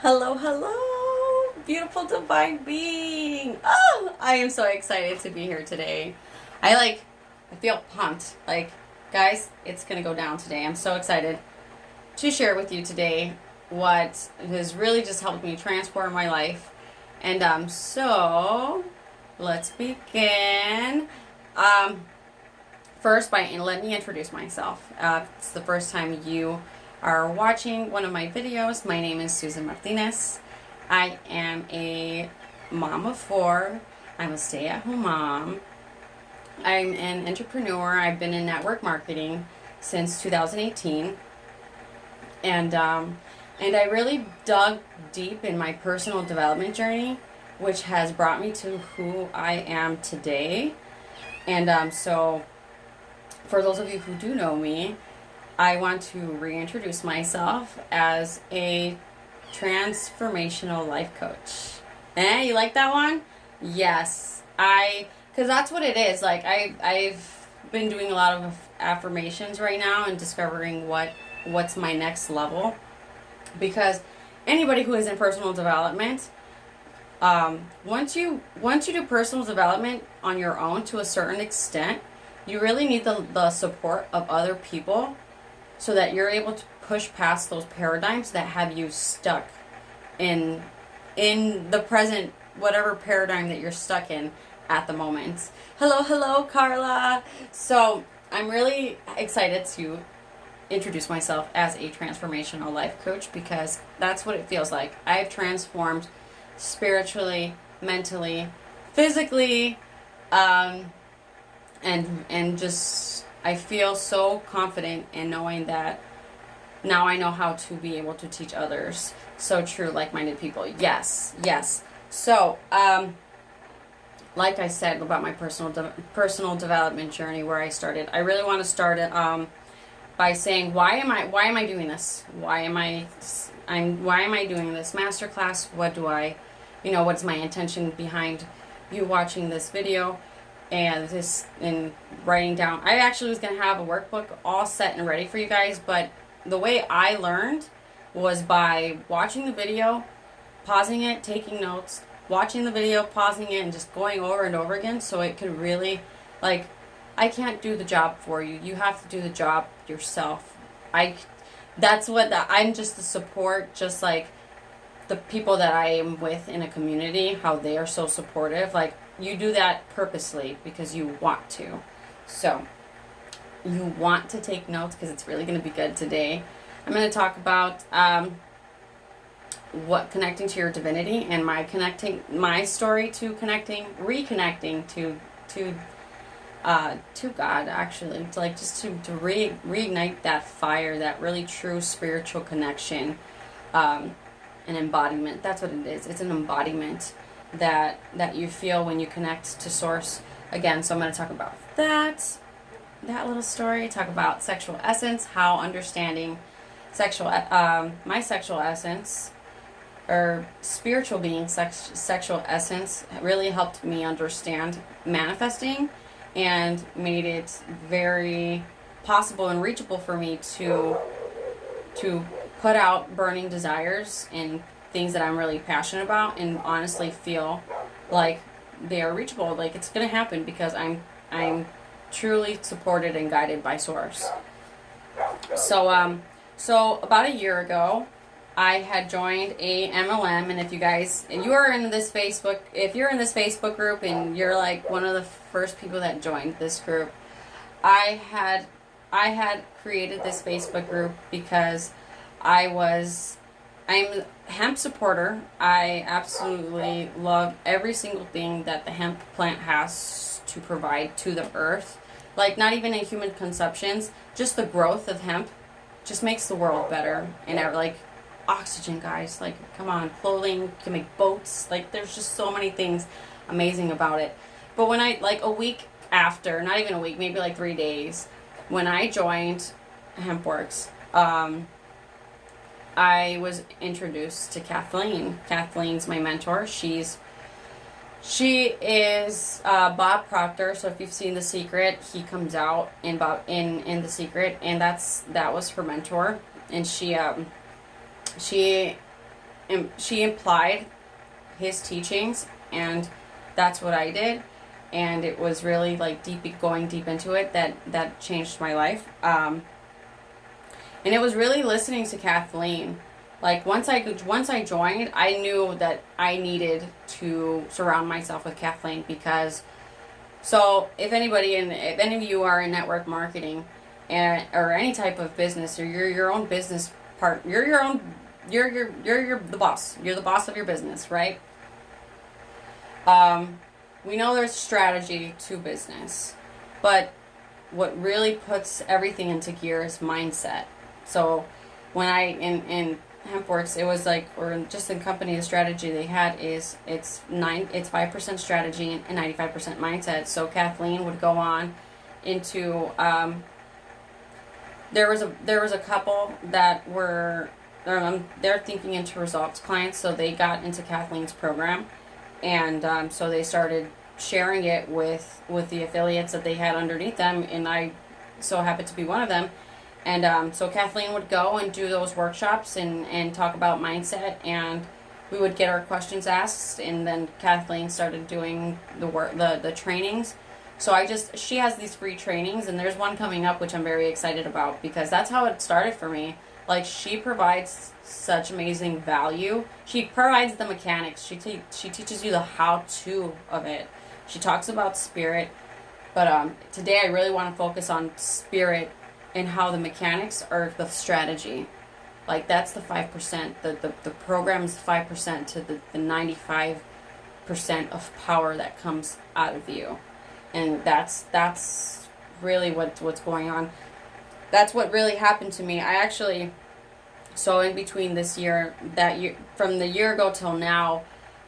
Hello, hello, beautiful divine being. Oh, I am so excited to be here today. I feel pumped. Guys, it's gonna go down today. I'm so excited to share with you today what has really just helped me transform my life. And so let's begin. Um, First, let me introduce myself. It's the first time you are watching one of my videos. My name is Susan Martinez. I am a mom of four. I'm a stay-at-home mom. I'm an entrepreneur. I've been in network marketing since 2018, and I really dug deep in my personal development journey, which has brought me to who I am today. And so for those of you who do know me, I want to reintroduce myself as a transformational life coach. You like that one? Yes. Because that's what it is. I've been doing a lot of affirmations right now and discovering what's my next level. Because anybody who is in personal development, once you do personal development on your own to a certain extent, you really need the support of other people so that you're able to push past those paradigms that have you stuck in the present, whatever paradigm that you're stuck in at the moment. Hello, Carla. So I'm really excited to introduce myself as a transformational life coach because that's what it feels like. I've transformed spiritually, mentally, physically, and just I feel so confident in knowing that now I know how to be able to teach others. So true, like-minded people. Yes. So, like I said about my personal development journey, where I started, I really want to start it by saying why am I doing this? Why am I doing this masterclass? What's my intention behind you watching this video? And writing down. I actually was going to have a workbook all set and ready for you guys, but the way I learned was by watching the video, pausing it, taking notes, watching the video, pausing it, and just going over and over again so it could really, I can't do the job for you. You have to do the job yourself. I'm just the support, just like the people that I am with in a community, how they are so supportive. You do that purposely because you want to. So you want to take notes because it's really going to be good today. I'm going to talk about what connecting to your divinity and my story to reconnecting to God, actually, to reignite that fire, that really true spiritual connection, an embodiment. That's what it is. It's an embodiment that you feel when you connect to source again. So I'm going to talk about that little story, talk about sexual essence, how understanding my sexual essence or spiritual being sexual essence really helped me understand manifesting and made it very possible and reachable for me to put out burning desires and things that I'm really passionate about and honestly feel like they are reachable. Like it's going to happen because I'm truly supported and guided by source. So about a year ago, I had joined a MLM, and if you're in this Facebook group and you're like one of the first people that joined this group, I had created this Facebook group because I'm a hemp supporter. I absolutely love every single thing that the hemp plant has to provide to the earth. Not even in human consumptions, just the growth of hemp just makes the world better. And oxygen, guys, come on, clothing, can make boats. There's just so many things amazing about it. But when a week after, not even a week, maybe 3 days, when I joined HempWorks, I was introduced to Kathleen. Kathleen's my mentor. She is Bob Proctor. So if you've seen The Secret, he comes out in The Secret, and that was her mentor. And she she implied his teachings, and that's what I did. And it was really like going deep into it that changed my life. And it was really listening to Kathleen. Like once I joined, I knew that I needed to surround myself with Kathleen, because so if any of you are in network marketing or any type of business, or you're your own business part, you're the boss. You're the boss of your business, right? We know there's strategy to business, but what really puts everything into gear is mindset. So when in HempWorks, it was like, or just in company, the strategy they had is it's 5% strategy and 95% mindset. So Kathleen would go on into there was a couple that were they're thinking into results clients, so they got into Kathleen's program, and so they started sharing it with the affiliates that they had underneath them, and I so happened to be one of them. And so Kathleen would go and do those workshops and talk about mindset, and we would get our questions asked, and then Kathleen started doing the trainings. So she has these free trainings, and there's one coming up which I'm very excited about, because that's how it started for me. Like, she provides such amazing value. She provides the mechanics. She teaches you the how-to of it. She talks about spirit, but today I really want to focus on spirit and how the mechanics are the strategy. Like, that's the 5%. The program's 5% to the 95% of power that comes out of you. And that's really what's going on. That's what really happened to me. I actually, so in between this year, from the year ago till now,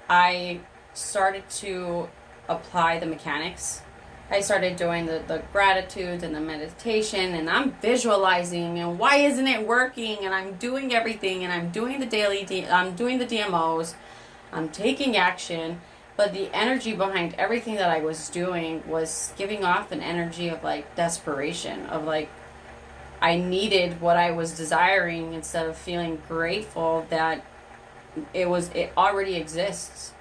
I started to apply the mechanics. I started doing the gratitudes and the meditation, and I'm visualizing, and why isn't it working? And I'm doing everything, and I'm doing I'm doing the DMOs, I'm taking action, but the energy behind everything that I was doing was giving off an energy of like desperation, of like I needed what I was desiring, instead of feeling grateful that it already exists,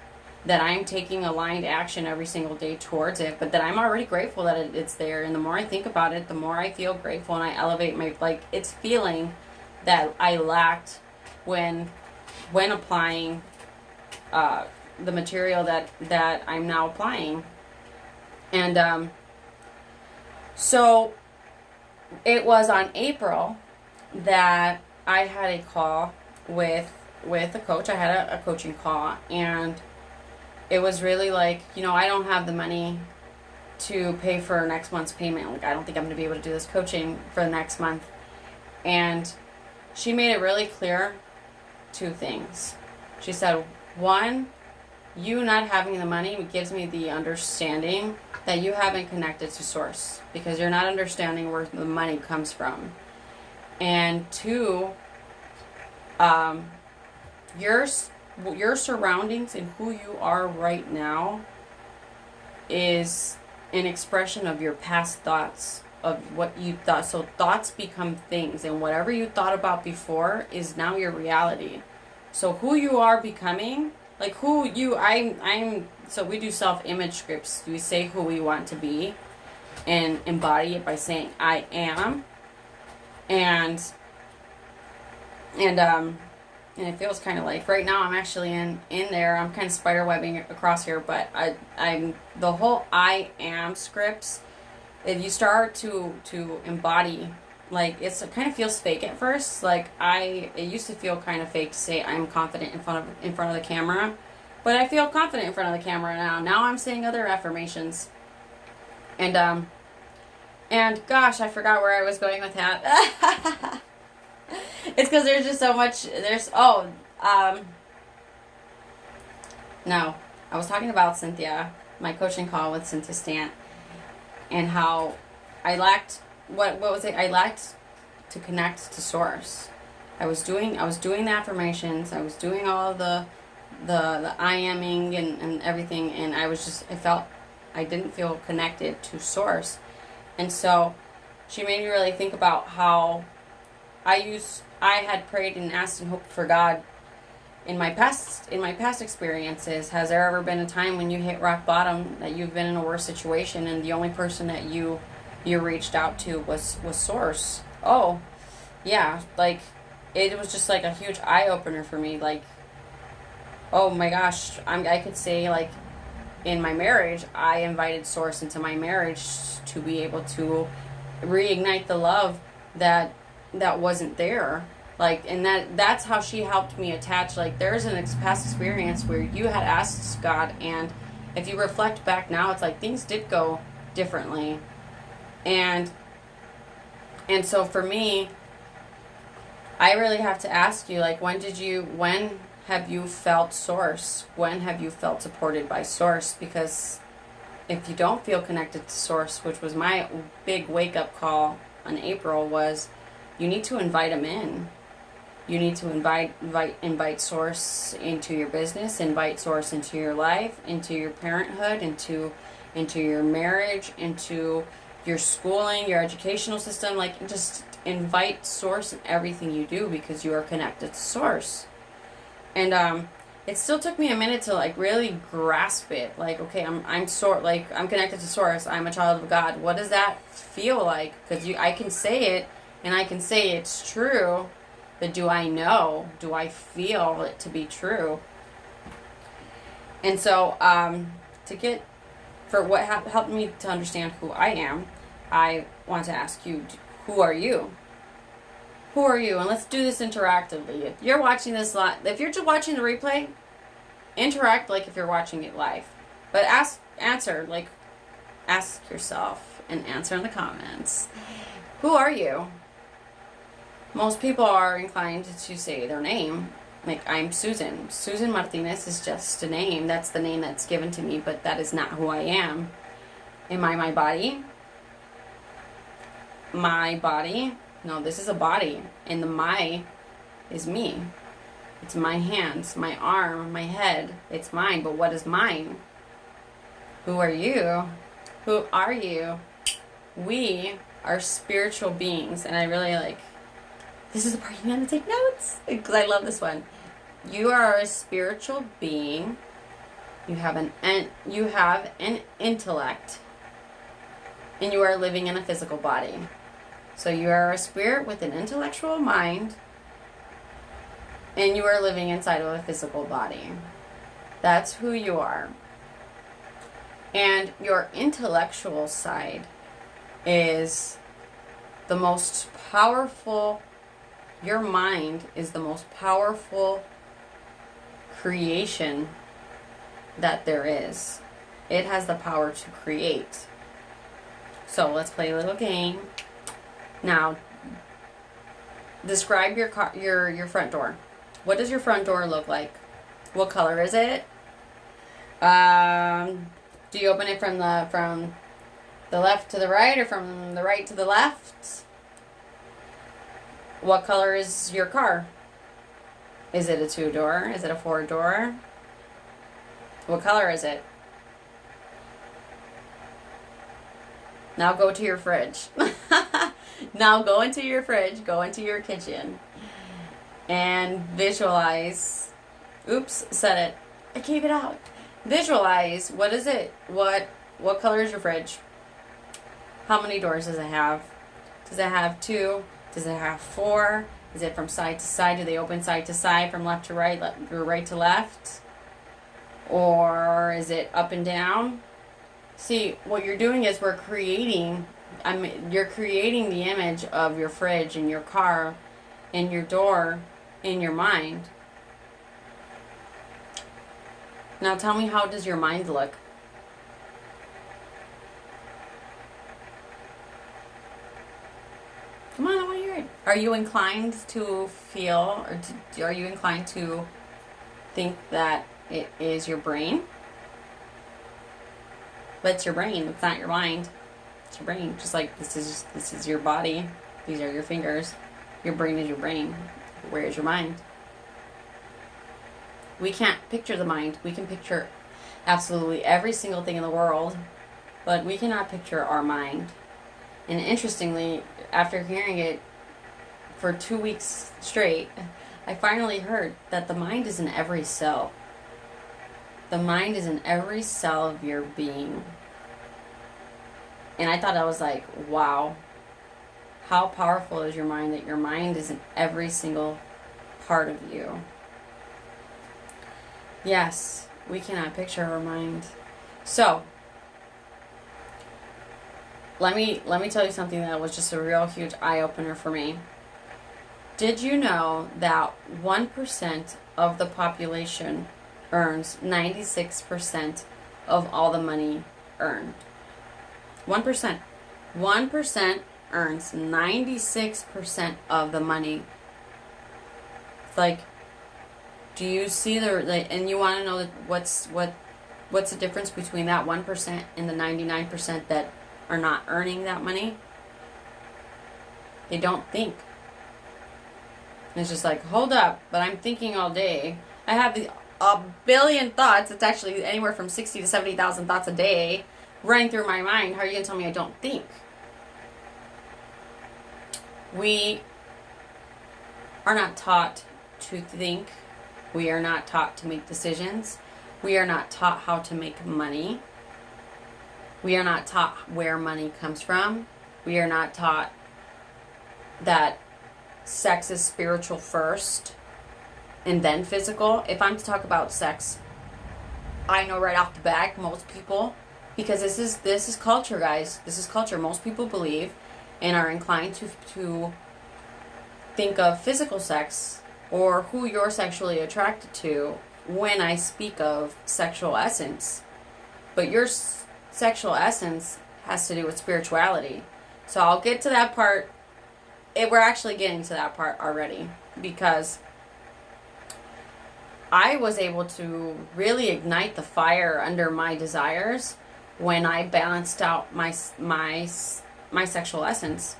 that I'm taking aligned action every single day towards it, but that I'm already grateful that it's there. And the more I think about it, the more I feel grateful, and I elevate it's feeling that I lacked when applying the material that I'm now applying. And so it was on April that I had a call with a coach. I had a coaching call, and it was really like, I don't have the money to pay for next month's payment. Like, I don't think I'm going to be able to do this coaching for the next month. And she made it really clear, two things. She said, one, you not having the money gives me the understanding that you haven't connected to source, because you're not understanding where the money comes from. And two, your surroundings and who you are right now is an expression of your past thoughts, of what you thought. So thoughts become things, and whatever you thought about before is now your reality. So who you are becoming, like so we do self-image scripts. We say who we want to be and embody it by saying I am. And it feels kind of like right now I'm actually in there. I'm kind of spider webbing across here, but I'm the whole I am scripts. If you start to embody, like, it kind of feels fake at first. Like, it used to feel kind of fake to say I'm confident in front of the camera, but I feel confident in front of the camera now. Now I'm saying other affirmations, and gosh, I forgot where I was going with that. It's because there's just so much. No, I was talking about Cynthia, my coaching call with Cynthia Stant, and how I lacked, what was it? I lacked to connect to source. I was doing the affirmations. I was doing all of the I aming and everything, and I didn't feel connected to source. And so she made me really think about how I had prayed and asked and hoped for God in my past experiences, has there ever been a time when you hit rock bottom, that you've been in a worse situation, and the only person that you reached out to was Source? Oh, yeah, like, it was just like a huge eye opener for me. Like, oh my gosh, I could say, like, in my marriage, I invited Source into my marriage to be able to reignite the love that wasn't there. Like, and that's how she helped me attach. Like, there's an past experience where you had asked God, and if you reflect back now, it's like things did go differently. And so for me, I really have to ask you, like, when have you felt Source? When have you felt supported by Source? Because if you don't feel connected to Source, which was my big wake-up call in April, was you need to invite him in. You need to invite Source into your business, invite Source into your life, into your parenthood, into your marriage, into your schooling, your educational system. Like, just invite Source in everything you do, because you are connected to Source. And it still took me a minute to, like, really grasp it. Like, okay, I'm connected to Source. I'm a child of God. What does that feel like? Because I can say it, and I can say it's true, but do I know? Do I feel it to be true? And so, for what helped me to understand who I am, I want to ask you, who are you? Who are you? And let's do this interactively. If you're watching this live, if you're just watching the replay, interact like if you're watching it live. But ask yourself and answer in the comments. Who are you? Most people are inclined to say their name. Like, I'm Susan. Susan Martinez is just a name. That's the name that's given to me, but that is not who I am. Am I my body? My body? No, this is a body. And the my is me. It's my hands, my arm, my head. It's mine, but what is mine? Who are you? Who are you? We are spiritual beings, and I really this is the part you have to take notes, because I love this one. You are a spiritual being. You have an intellect, and you are living in a physical body. So you are a spirit with an intellectual mind, and you are living inside of a physical body. That's who you are. And your intellectual side is the most powerful. Your mind is the most powerful creation that there is. It has the power to create. So let's play a little game. Now, describe your front door. What does your front door look like? What color is it? Do you open it from the left to the right, or from the right to the left? What color is your car? Is it a 2-door? Is it a 4-door? What color is it? Now go to your fridge. Now go into your fridge, go into your kitchen, and visualize. Oops, said it. I gave it out. Visualize. What is it? What color is your fridge? How many doors does it have? Does it have 2? Does it have 4? Is it from side to side? Do they open side to side, from left to right, or right to left? Or is it up and down? See, what you're doing is you're creating the image of your fridge and your car and your door in your mind. Now tell me, how does your mind look? Come on, I want to hear it. Are you inclined to feel, or are you inclined to think that it is your brain? But it's your brain. It's not your mind. It's your brain. Just like this is your body. These are your fingers. Your brain is your brain. Where is your mind? We can't picture the mind. We can picture absolutely every single thing in the world, but we cannot picture our mind. And interestingly, after hearing it for 2 weeks straight, I finally heard that the mind is in every cell. The mind is in every cell of your being. And I thought I was like, wow, how powerful is your mind, that your mind is in every single part of you. Yes, we cannot picture our mind. So, let me tell you something that was just a real huge eye-opener for me. Did you know that 1% of the population earns 96% of all the money earned? 1%. 1% earns 96% of the money. It's like, do you see and you want to know what's the difference between that 1% and the 99% that are not earning that money? They don't think. And it's just like, hold up, but I'm thinking all day. I have a billion thoughts. It's actually anywhere from 60 to 70,000 thoughts a day running through my mind. How are you going to tell me I don't think? We are not taught to think. We are not taught to make decisions. We are not taught how to make money. We are not taught where money comes from. We are not taught that sex is spiritual first and then physical. If I'm to talk about sex, I know right off the bat, most people, because this is culture, guys. This is culture. Most people believe and are inclined to think of physical sex or who you're sexually attracted to when I speak of sexual essence. But your sexual essence has to do with spirituality. So I'll get to that part. We're actually getting to that part already, because I was able to really ignite the fire under my desires when I balanced out my sexual essence,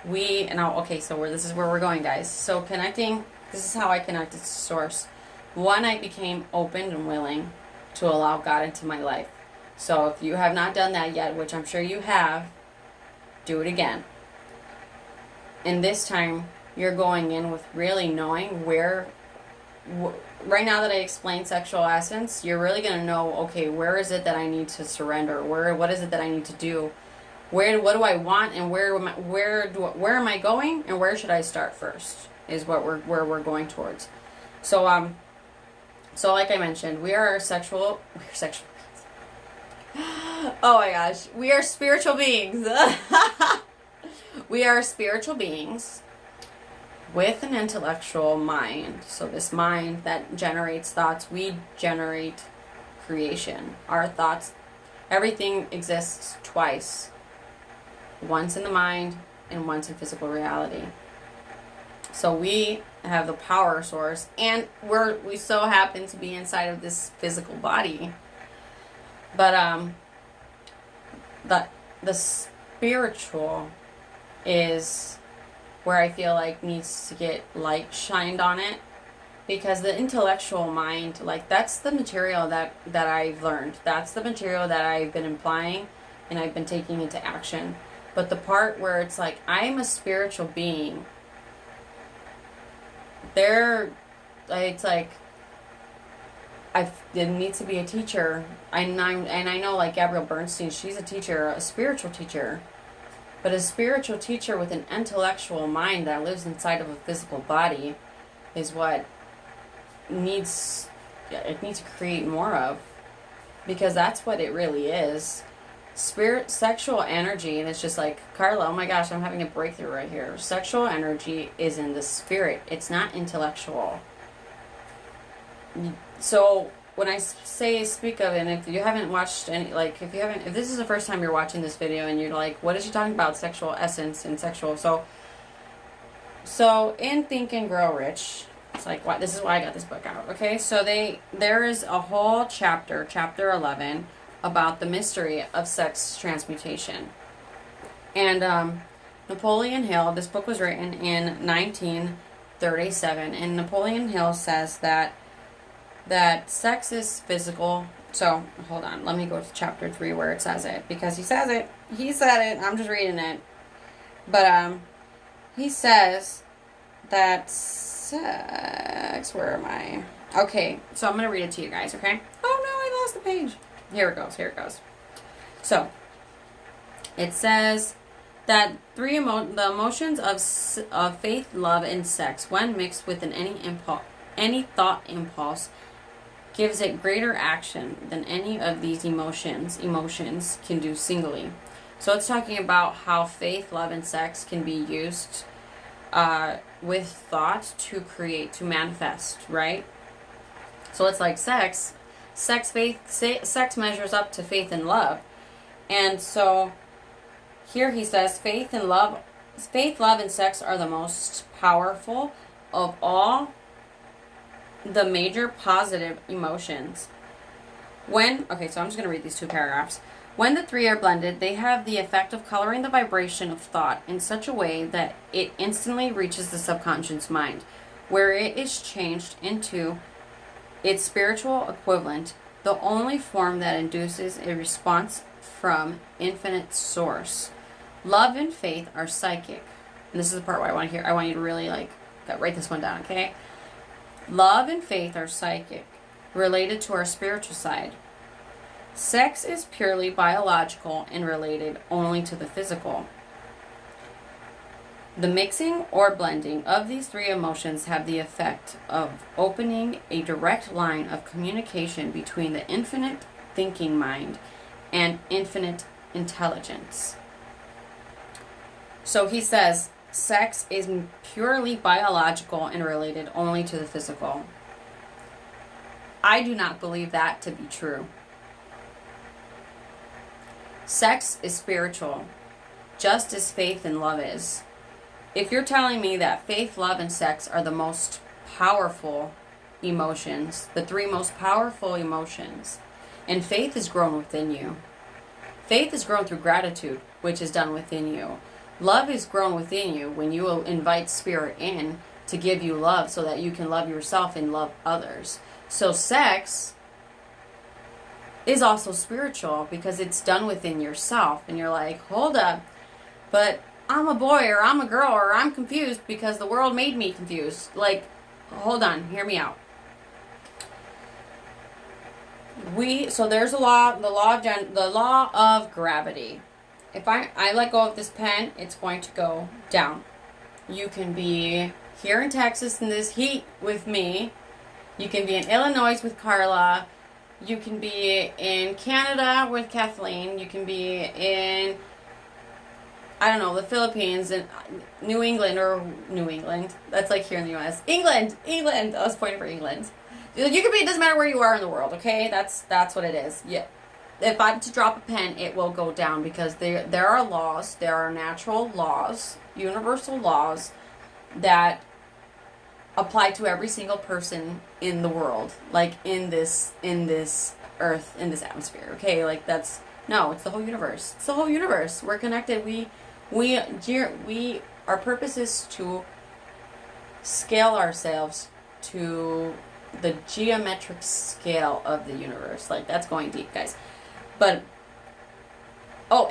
this is where we're going, guys. So connecting, this is how I connected to source. One, I became open and willing to allow God into my life. So if you have not done that yet, which I'm sure you have, do it again. And this time, you're going in with really knowing where, right now that I explained sexual essence, you're really going to know, okay, where is it that I need to surrender? What is it that I need to do? What do I want, and where am I going, and where should I start first? Is where we're going towards. So like I mentioned, we are sexual. Oh my gosh, we are spiritual beings. We are spiritual beings with an intellectual mind. So this mind that generates thoughts, we generate creation. Our thoughts, everything exists twice. Once in the mind and once in physical reality. So we have the power source, and we so happen to be inside of this physical body. But the spiritual is where I feel like needs to get light shined on it, because the intellectual mind, like, that's the material that I've learned. That's the material that I've been applying and I've been taking into action. But the part where it's like, I'm a spiritual being, it's like, there needs to be a teacher. And I know, like Gabrielle Bernstein, she's a teacher, a spiritual teacher. But a spiritual teacher with an intellectual mind that lives inside of a physical body is what it needs to create more of. Because that's what it really is. Sexual energy, and it's just like, Carla, oh my gosh, I'm having a breakthrough right here. Sexual energy is in the spirit. It's not intellectual. So when I speak of it, and if you haven't watched any, like, if this is the first time you're watching this video and you're like, what is she talking about, sexual essence and sexual? So in Think and Grow Rich, it's like, what? This is why I got this book out. Okay, so there is a whole chapter 11, about the mystery of sex transmutation. And Napoleon Hill, this book was written in 1937, and Napoleon Hill says that sex is physical. So, hold on, let me go to chapter 3 where it says it, because he said it, I'm just reading it. But he says that sex, where am I? Okay, so I'm going to read it to you guys, okay? Oh no, I lost the page. Here it goes, here it goes. So, it says that the emotions of faith, love, and sex, when mixed with any thought impulse, gives it greater action than any of these emotions can do singly. So it's talking about how faith, love, and sex can be used with thought to create, to manifest, right? So it's like sex measures up to faith and love. And so here he says faith, love, and sex are the most powerful of all the major positive emotions. Okay, so I'm just going to read these two paragraphs. When the three are blended, they have the effect of coloring the vibration of thought in such a way that it instantly reaches the subconscious mind, where it is changed into its spiritual equivalent, the only form that induces a response from infinite source. Love and faith are psychic. And this is the part where I want you to really write this one down, okay? Love and faith are psychic, related to our spiritual side. Sex is purely biological and related only to the physical. The mixing or blending of these three emotions have the effect of opening a direct line of communication between the infinite thinking mind and infinite intelligence. So he says, sex is purely biological and related only to the physical. I do not believe that to be true. Sex is spiritual, just as faith and love is. If you're telling me that faith, love, and sex are the most powerful emotions, the three most powerful emotions, and faith is grown within you. Faith is grown through gratitude, which is done within you. Love is grown within you when you invite spirit in to give you love so that you can love yourself and love others. So sex is also spiritual because it's done within yourself. And you're like, hold up, but I'm a boy or I'm a girl or I'm confused because the world made me confused. Like, hold on, hear me out. So there's a law, the law of gravity. If I let go of this pen, it's going to go down. You can be here in Texas in this heat with me. You can be in Illinois with Carla. You can be in Canada with Kathleen. You can be in, I don't know, the Philippines and New England. That's like here in the U.S. England. I was pointing for England. You can be, it doesn't matter where you are in the world, okay? That's what it is. Yeah. If I'm to drop a pen, it will go down because there are laws, there are natural laws, universal laws that apply to every single person in the world, like in this earth, in this atmosphere. Okay, like it's the whole universe. It's the whole universe. We're connected. Our purpose is to scale ourselves to the geometric scale of the universe. Like, that's going deep, guys. But no,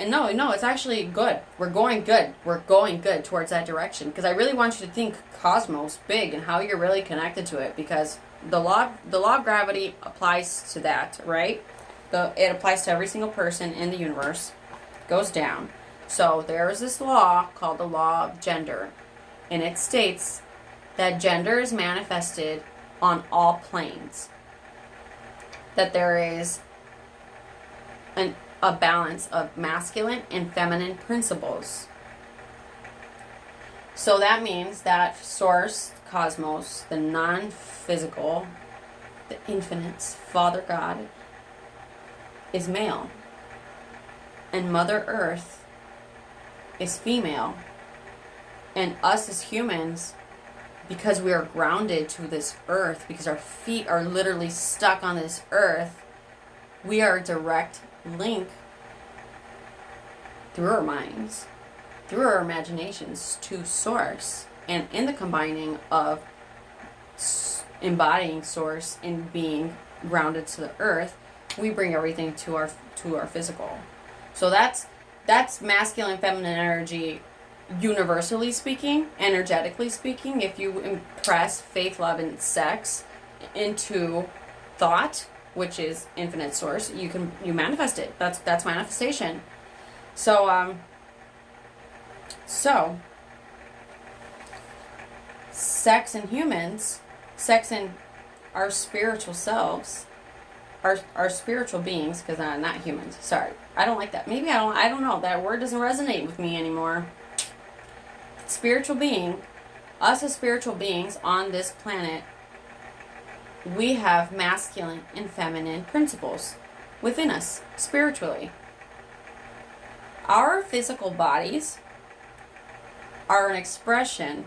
it's actually good. We're going good. We're going good towards that direction because I really want you to think cosmos big and how you're really connected to it, because the law of gravity applies to that, right? It applies to every single person in the universe. It goes down. So there is this law called the law of gender, and it states that gender is manifested on all planes. That there is a balance of masculine and feminine principles. So that means that source, cosmos, the non-physical, the infinites, Father God, is male. And Mother Earth is female. And us as humans, because we are grounded to this earth, because our feet are literally stuck on this earth, we are a direct link through our minds, through our imaginations to source. And in the combining of embodying source and being grounded to the earth, we bring everything to our physical. So that's masculine, feminine energy universally speaking, energetically speaking, if you impress faith, love, and sex into thought, which is infinite source, you manifest it. That's manifestation. So sex and humans, sex and our spiritual selves, our spiritual beings, because not humans. Sorry, I don't like that. Maybe I don't know. That word doesn't resonate with me anymore. Spiritual being, us as spiritual beings on this planet, we have masculine and feminine principles within us spiritually. Our physical bodies are an expression,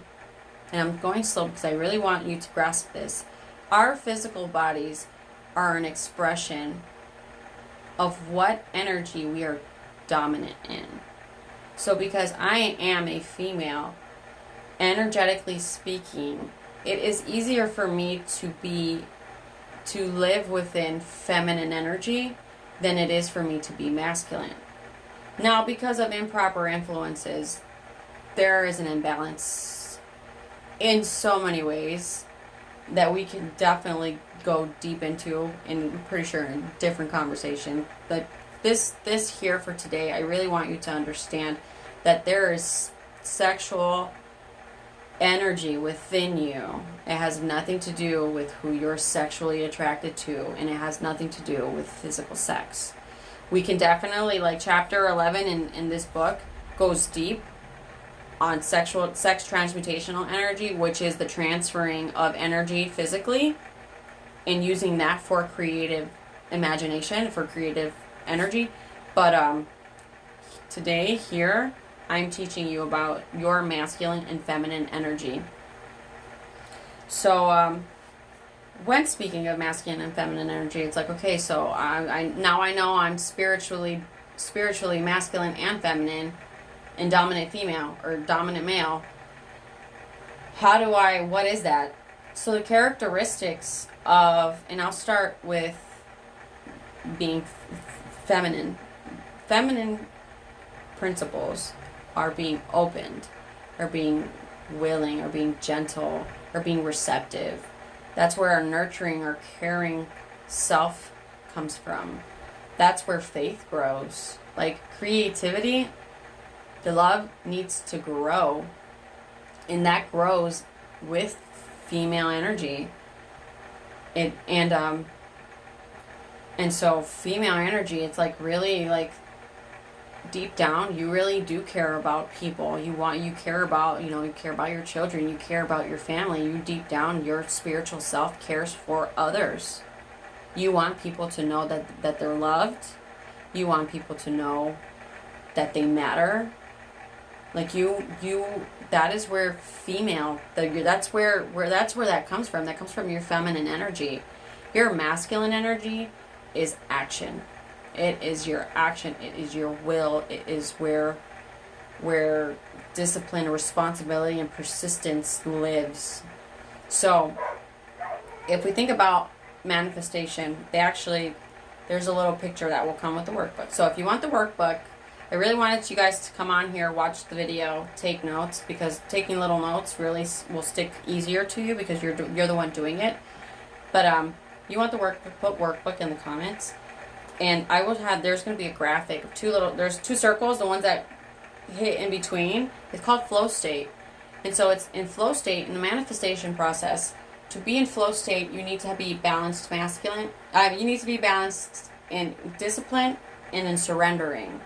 and I'm going slow because I really want you to grasp this. Our physical bodies are an expression of what energy we are dominant in. So because I am a female, energetically speaking, it is easier for me to live within feminine energy than it is for me to be masculine. Now, because of improper influences, there is an imbalance in so many ways that we can definitely go deep into, and I'm pretty sure in a different conversation. But this here for today, I really want you to understand that there is sexual energy within you. It has nothing to do with who you're sexually attracted to, and it has nothing to do with physical sex. We can definitely, like chapter 11 in this book goes deep on sex transmutational energy, which is the transferring of energy physically and using that for creative imagination, for creative energy. But today here, I'm teaching you about your masculine and feminine energy. So when speaking of masculine and feminine energy, it's like, okay, so I now I know I'm spiritually masculine and feminine and dominant female or dominant male. What is that? So the characteristics of, and I'll start with being feminine. Feminine principles are being opened, or being willing, or being gentle, or being receptive. That's where our nurturing, our caring self comes from. That's where faith grows. Like creativity, the love needs to grow, and that grows with female energy. And so female energy, it's like really like deep down, you really do care about people. You care about your children, you care about your family. You deep down, your spiritual self cares for others. You want people to know that they're loved. You want people to know that they matter. Like that is where female, that's where that comes from. That comes from your feminine energy. Your masculine energy is action. It is your action. It is your will. It is where discipline, responsibility, and persistence lives. So, if we think about manifestation, there's a little picture that will come with the workbook. So, if you want the workbook, I really wanted you guys to come on here, watch the video, take notes, because taking little notes really will stick easier to you because you're the one doing it. But you want the workbook, put workbook in the comments. And there's going to be a graphic of there's two circles, the ones that hit in between. It's called flow state. And so it's in flow state, in the manifestation process. To be in flow state, you need to be balanced masculine. You need to be balanced in discipline and in surrendering.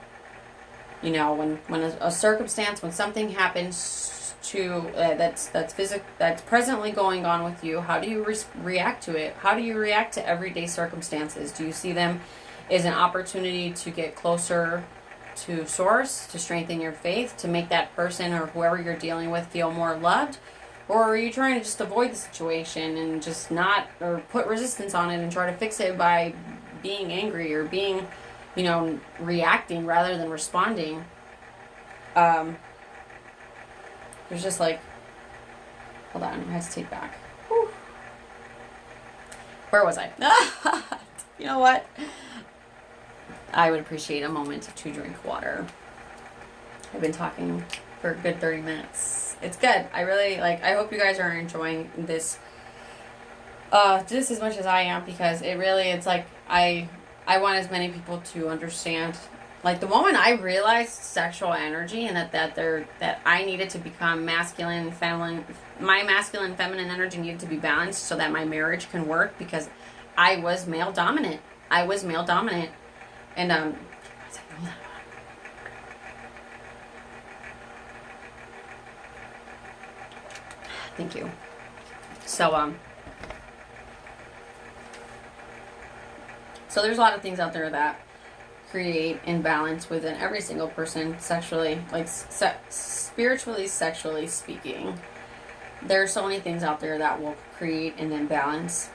You know, when a circumstance, when something happens to that's presently going on with you, how do you react to it? How do you react to everyday circumstances? Do you see them as an opportunity to get closer to source, to strengthen your faith, to make that person or whoever you're dealing with feel more loved? Or are you trying to just avoid the situation and just or put resistance on it and try to fix it by being angry or being, reacting rather than responding? There's just like, hold on, I have to take back. Whew. Where was I? You know what? I would appreciate a moment to drink water. I've been talking for a good 30 minutes. It's good. I really I hope you guys are enjoying this just as much as I am, because it's like I want as many people to understand. Like, the moment I realized sexual energy and that I needed to become masculine and feminine, my masculine and feminine energy needed to be balanced so that my marriage can work, because I was male dominant. And thank you. So there's a lot of things out there that create imbalance within every single person sexually, spiritually, sexually speaking. There are so many things out there that will create an imbalance.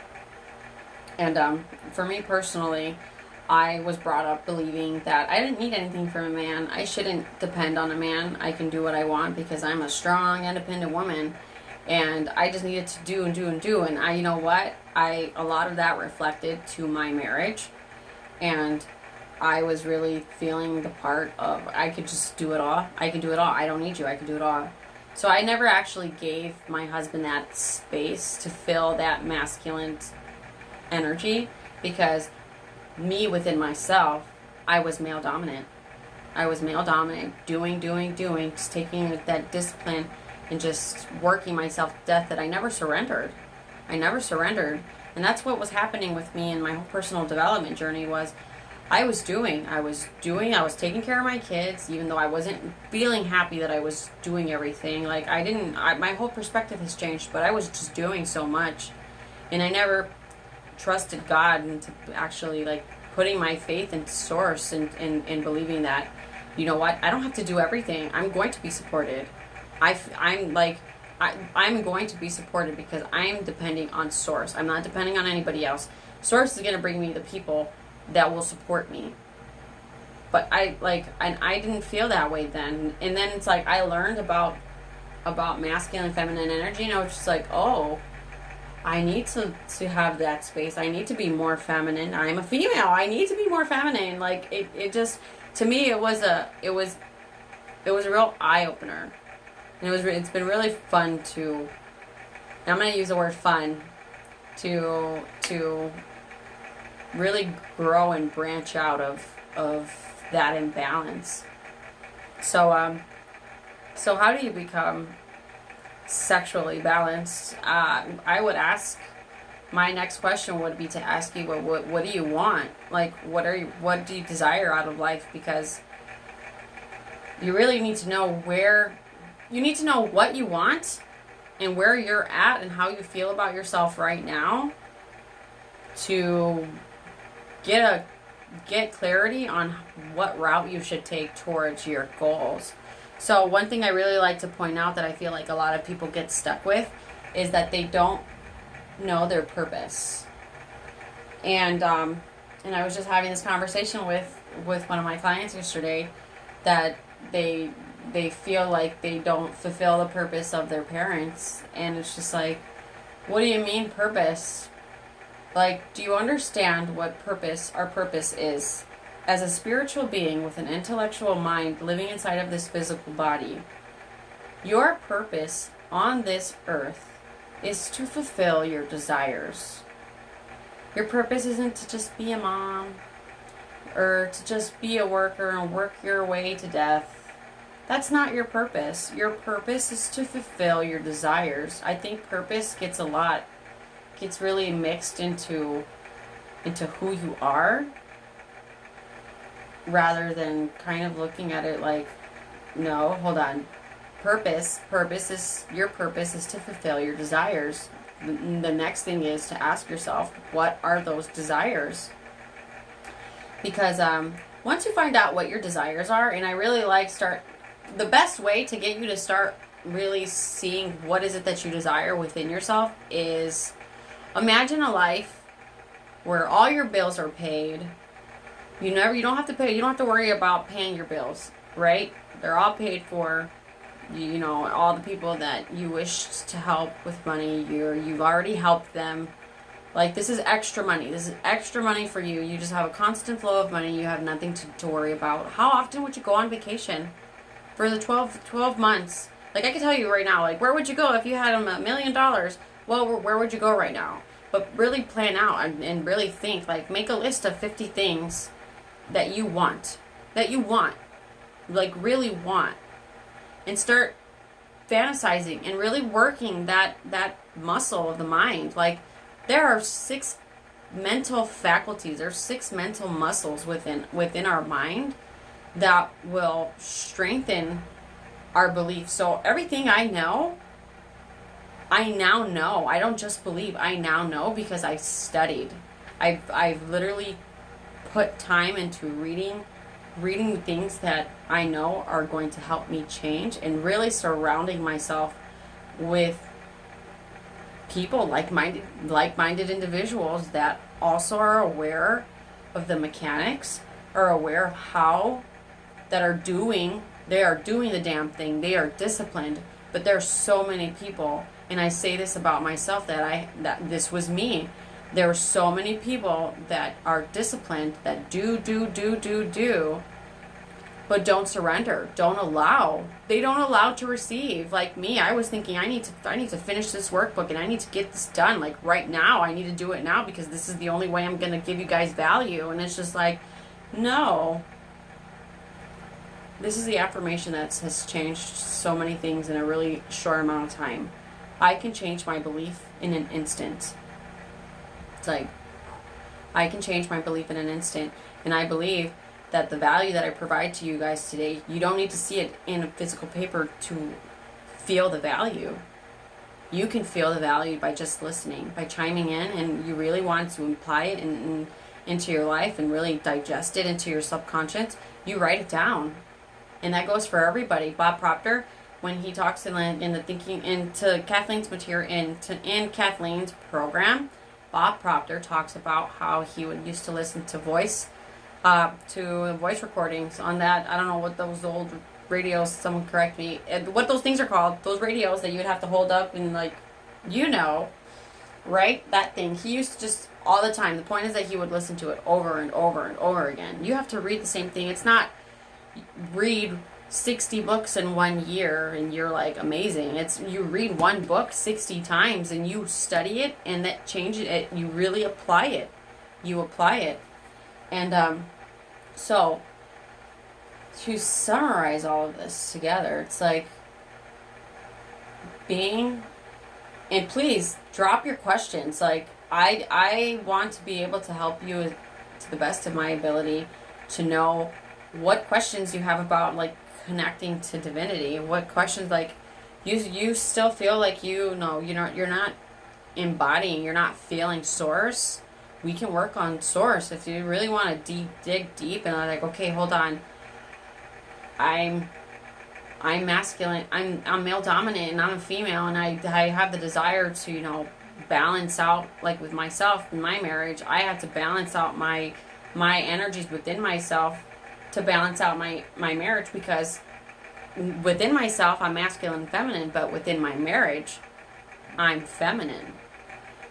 And for me personally, I was brought up believing that I didn't need anything from a man. I shouldn't depend on a man. I can do what I want because I'm a strong, independent woman. And I just needed to do and do and do. And you know what? A lot of that reflected to my marriage. And I was really feeling the part of, I could just do it all. I can do it all. I don't need you. I can do it all. So I never actually gave my husband that space to fill that masculine energy, because me within myself, I was male dominant. Doing, just taking that discipline and just working myself to death, that I never surrendered. And that's what was happening with me in my whole personal development journey. Was I was taking care of my kids, even though I wasn't feeling happy that I was doing everything. Like, my whole perspective has changed, but I was just doing so much. And I never trusted God into actually, putting my faith in source and believing that, you know what, I don't have to do everything. I'm going to be supported. I'm going to be supported because I'm depending on source. I'm not depending on anybody else. Source is going to bring me the people that will support me. But I didn't feel that way then. And then it's like I learned about masculine and feminine energy, and I was just like, oh, I need to have that space. I need to be more feminine. I'm a female. I need to be more feminine. Like, it just, to me, it was a real eye opener. And it's been really fun to, and I'm going to use the word fun, to really grow and branch out of that imbalance. So how do you become sexually balanced? I would ask, my next question would be to ask you, what do you want? Like, what do you desire out of life? Because you really need to know what you want and where you're at and how you feel about yourself right now, to get clarity on what route you should take towards your goals. So one thing I really like to point out that I feel like a lot of people get stuck with is that they don't know their purpose. And I was just having this conversation with one of my clients yesterday, that they feel like they don't fulfill the purpose of their parents. And it's just like, what do you mean purpose? Like, do you understand what our purpose is? As a spiritual being with an intellectual mind living inside of this physical body, your purpose on this earth is to fulfill your desires. Your purpose isn't to just be a mom or to just be a worker and work your way to death. That's not your purpose. Your purpose is to fulfill your desires. I think purpose gets really mixed into who you are, rather than kind of looking at it like, no, hold on. Your purpose is to fulfill your desires. The next thing is to ask yourself, what are those desires? Because once you find out what your desires are, and I really the best way to get you to start really seeing what is it that you desire within yourself is, imagine a life where all your bills are paid. You don't have to worry about paying your bills, right? They're all paid for. All the people that you wish to help with money, you've already helped them. Like, this is extra money. This is extra money for you. You just have a constant flow of money. You have nothing to worry about. How often would you go on vacation? For the 12 months, like I can tell you right now, like where would you go if you had $1 million? Well, where would you go right now? But really plan out and really think, like make a list of 50 things that you want, like really want, and start fantasizing and really working that muscle of the mind. Like there are 6 mental faculties, there's 6 mental muscles within our mind that will strengthen our beliefs. So everything I now know. I don't just believe, I now know because I've studied. I've literally put time into reading things that I know are going to help me change, and really surrounding myself with people, like-minded individuals that also are aware of the mechanics, are aware of how they are doing the damn thing. They are disciplined. But there's so many people, and I say this about myself, that this was me. There are so many people that are disciplined, that do, but don't surrender, they don't allow to receive. Like me, I was thinking I need to finish this workbook and I need to get this done like right now. I need to do it now because this is the only way I'm going to give you guys value. And it's just like, no. This is the affirmation that has changed so many things in a really short amount of time. I can change my belief in an instant. It's like, I can change my belief in an instant. And I believe that the value that I provide to you guys today, you don't need to see it in a physical paper to feel the value. You can feel the value by just listening, by chiming in, and you really want to apply it into your life and really digest it into your subconscious. You write it down. And that goes for everybody. Bob Proctor, when he talks in the thinking into Kathleen's material, in Kathleen's program, Bob Proctor talks about how he used to listen to voice recordings on that. I don't know what those old radios, someone correct me, what those things are called, those radios that you would have to hold up and like, right? That thing. He used to just all the time. The point is that he would listen to it over and over and over again. You have to read the same thing. It's not read 60 books in 1 year and you're like amazing. It's you read one book 60 times and you study it, and that changes it. You really apply it. And so to summarize all of this together, it's like and please drop your questions. Like I want to be able to help you to the best of my ability to know what questions you have about like connecting to divinity. What questions, like you still feel like you're not embodying, you're not feeling source. We can work on source. If you really want to dig deep and like, okay, hold on, I'm masculine, I'm male dominant and I'm a female, and I have the desire to balance out, like with myself in my marriage. I have to balance out my energies within myself to balance out my marriage, because within myself I'm masculine and feminine, but within my marriage I'm feminine.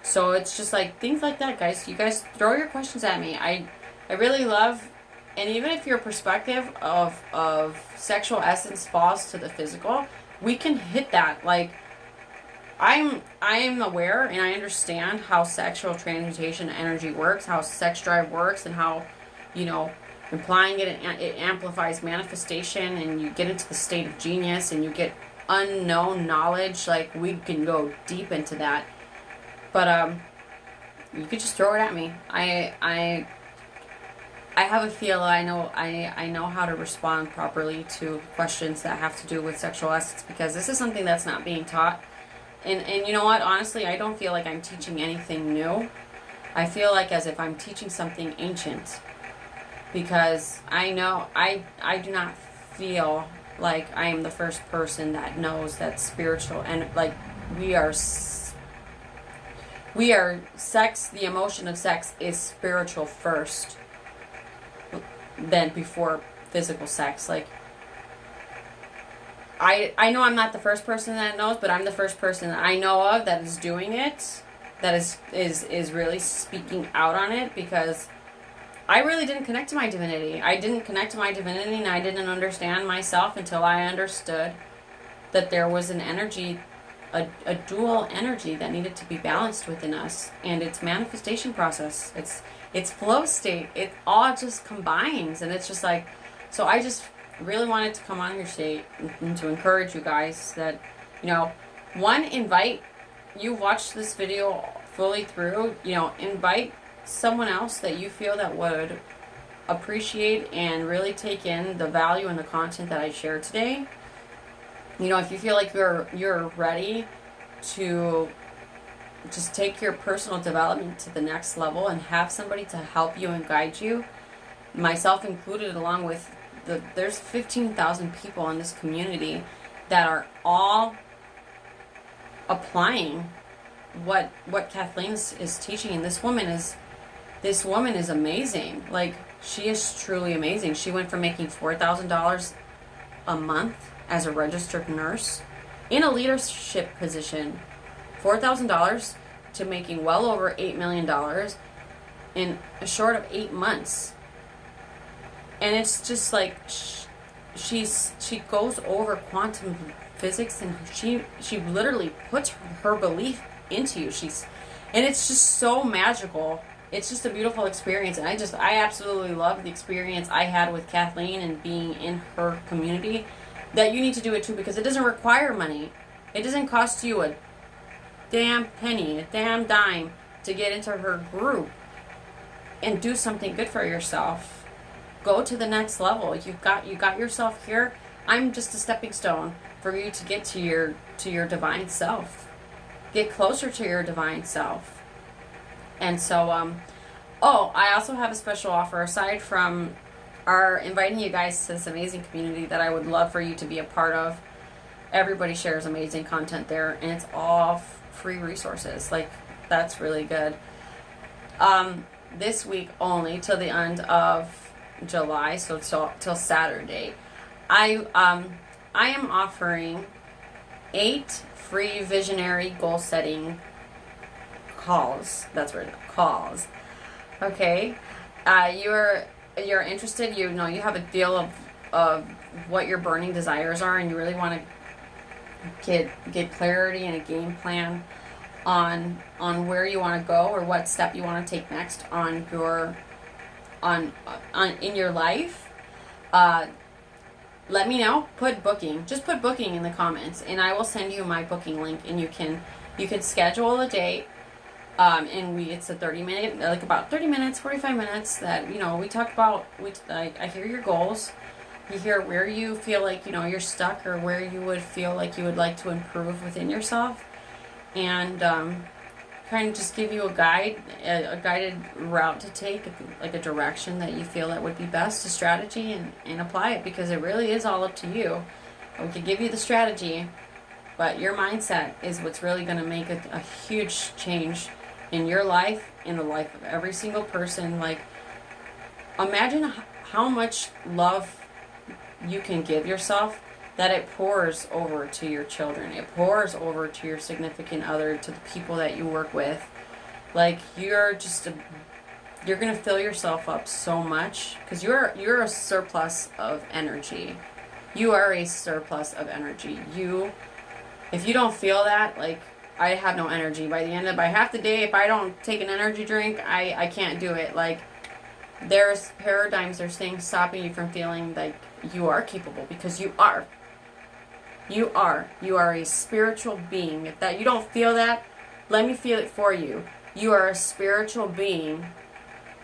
So it's just like things like that, guys. You guys throw your questions at me. I really love, and even if your perspective of sexual essence falls to the physical, we can hit that. Like I am aware and I understand how sexual transmutation energy works, how sex drive works, and how implying it amplifies manifestation, and you get into the state of genius and you get unknown knowledge. Like we can go deep into that, but you could just throw it at me. I have a feel. I know how to respond properly to questions that have to do with sexual essence, because this is something that's not being taught. And you know what? Honestly, I don't feel like I'm teaching anything new. I feel like as if I'm teaching something ancient. Because I know, I do not feel like I am the first person that knows that spiritual, and like we are sex, the emotion of sex is spiritual first, then before physical sex. Like I know I'm not the first person that knows, but I'm the first person that I know of that is doing it, that is really speaking out on it, because I really didn't connect to my divinity. I didn't connect to my divinity, and I didn't understand myself until I understood that there was an energy, a dual energy that needed to be balanced within us, and its manifestation process, its flow state, it all just combines, and it's just like, so I just really wanted to come on here today and to encourage you guys that, you know, one, invite, you watched this video fully through, you know, invite someone else that you feel that would appreciate and really take in the value and the content that I shared today. You know, if you feel like you're ready to just take your personal development to the next level and have somebody to help you and guide you, myself included, along with there's 15,000 people in this community that are all applying what Kathleen is teaching, and this woman is amazing. Like, she is truly amazing. She went from making $4,000 a month as a registered nurse in a leadership position, $4,000, to making well over $8 million in a short of 8 months. And it's just like she goes over quantum physics, and she literally puts her belief into you. And it's just so magical. It's just a beautiful experience, and I absolutely love the experience I had with Kathleen and being in her community. That you need to do it too, because it doesn't require money. It doesn't cost you a damn penny, a damn dime to get into her group and do something good for yourself. Go to the next level. You got yourself here. I'm just a stepping stone for you to get to your divine self. Get closer to your divine self. And so, I also have a special offer aside from are inviting you guys to this amazing community that I would love for you to be a part of. Everybody shares amazing content there, and it's all free resources. Like, that's really good. This week only, till the end of July, so till Saturday, I am offering 8 free visionary goal setting calls. That's right, calls. Okay, you're interested, you know, you have a deal of what your burning desires are, and you really want to get clarity and a game plan on where you want to go, or what step you want to take next on in your life. Let me know. Just put booking in the comments, and I will send you my booking link, and you can schedule a date. And it's a 30-minute, like about 30 minutes, 45 minutes that, you know, we talk about, I hear your goals, you hear where you feel like, you know, you're stuck, or where you would feel like you would like to improve within yourself, and kind of just give you a guided route to take, like a direction that you feel that would be best, a strategy, and apply it, because it really is all up to you. We can give you the strategy, but your mindset is what's really going to make a huge change in your life, in the life of every single person. Like, imagine how much love you can give yourself, that it pours over to your children. It pours over to your significant other, to the people that you work with. Like, you're going to fill yourself up so much, because you're a surplus of energy. You are a surplus of energy. If you don't feel that, like, I have no energy. By half the day, if I don't take an energy drink, I can't do it. Like, there's paradigms, there's things stopping you from feeling like you are capable, because you are. You are a spiritual being. If that you don't feel that, let me feel it for you. You are a spiritual being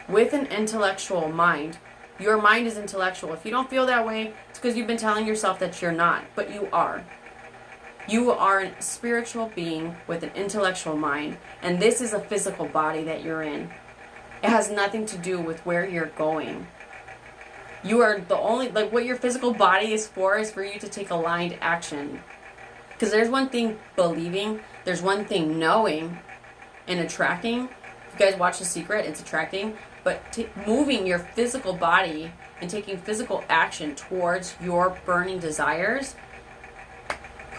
with an intellectual mind. Your mind is intellectual. If you don't feel that way, it's because you've been telling yourself that you're not, but you are. You are a spiritual being with an intellectual mind, and this is a physical body that you're in. It has nothing to do with where you're going. You are the only, like, what your physical body is for you to take aligned action. Because there's one thing believing, there's one thing knowing and attracting. If you guys watch The Secret, it's attracting. But moving your physical body and taking physical action towards your burning desires,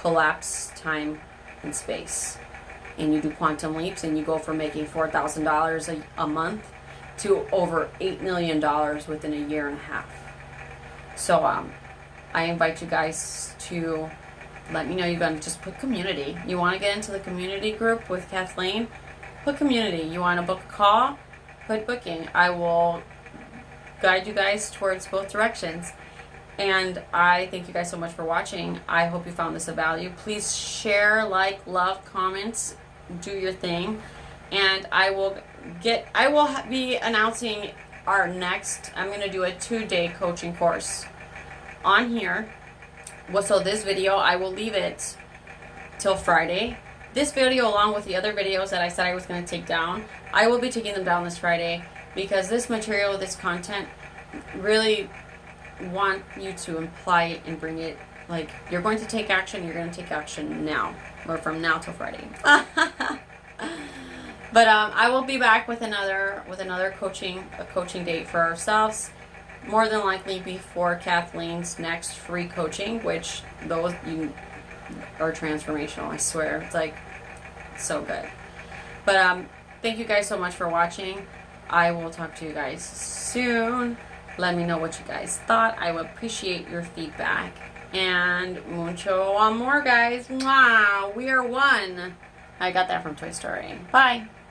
collapse time and space, and you do quantum leaps, and you go from making $4,000 a month to over $8 million within a year and a half. So I invite you guys to let me know. You're going to just put community. You want to get into the community group with Kathleen? Put community. You want to book a call? Put booking. I will guide you guys towards both directions. And I thank you guys so much for watching. I hope you found this of value. Please share, like, love, comments, do your thing. And I will be announcing our next, I'm going to do a 2-day coaching course on here. So this video, I will leave it till Friday. This video, along with the other videos that I said I was going to take down, I will be taking them down this Friday, because this material, this content, really want you to apply it and bring it. Like, you're going to take action, you're going to take action now, or from now till Friday. But I will be back with another coaching date for ourselves, more than likely before Kathleen's next free coaching, which those are transformational. I swear, it's like so good. But thank you guys so much for watching. I will talk to you guys soon. Let me know what you guys thought. I would appreciate your feedback. And mucho amor, guys. Mwah. We are one. I got that from Toy Story. Bye.